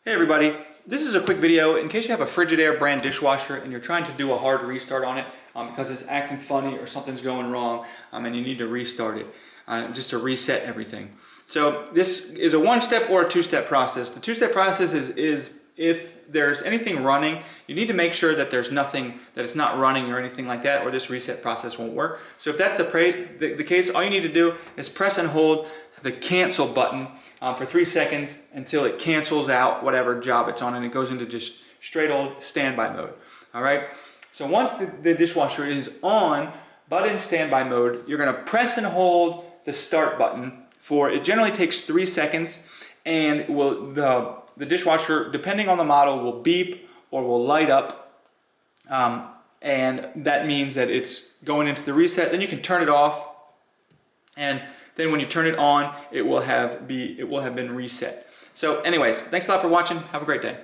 Hey everybody, this is a quick video in case you have a Frigidaire brand dishwasher and you're trying to do a hard restart on it because it's acting funny or something's going wrong and you need to restart it just to reset everything. So this is a one-step or a two-step process. The two-step process is if there's anything running, you need to make sure that there's nothing, that it's not running or anything like that, or this reset process won't work. So if that's the case, all you need to do is press and hold the cancel button for 3 seconds until it cancels out whatever job it's on and it goes into just straight old standby mode. All right. So once the dishwasher is on, but in standby mode, you're going to press and hold the start button for, it generally takes 3 seconds, and the dishwasher, depending on the model, will beep or will light up. And that means that it's going into the reset. Then you can turn it off, and then when you turn it on, it will have been reset. So anyways, thanks a lot for watching. Have a great day.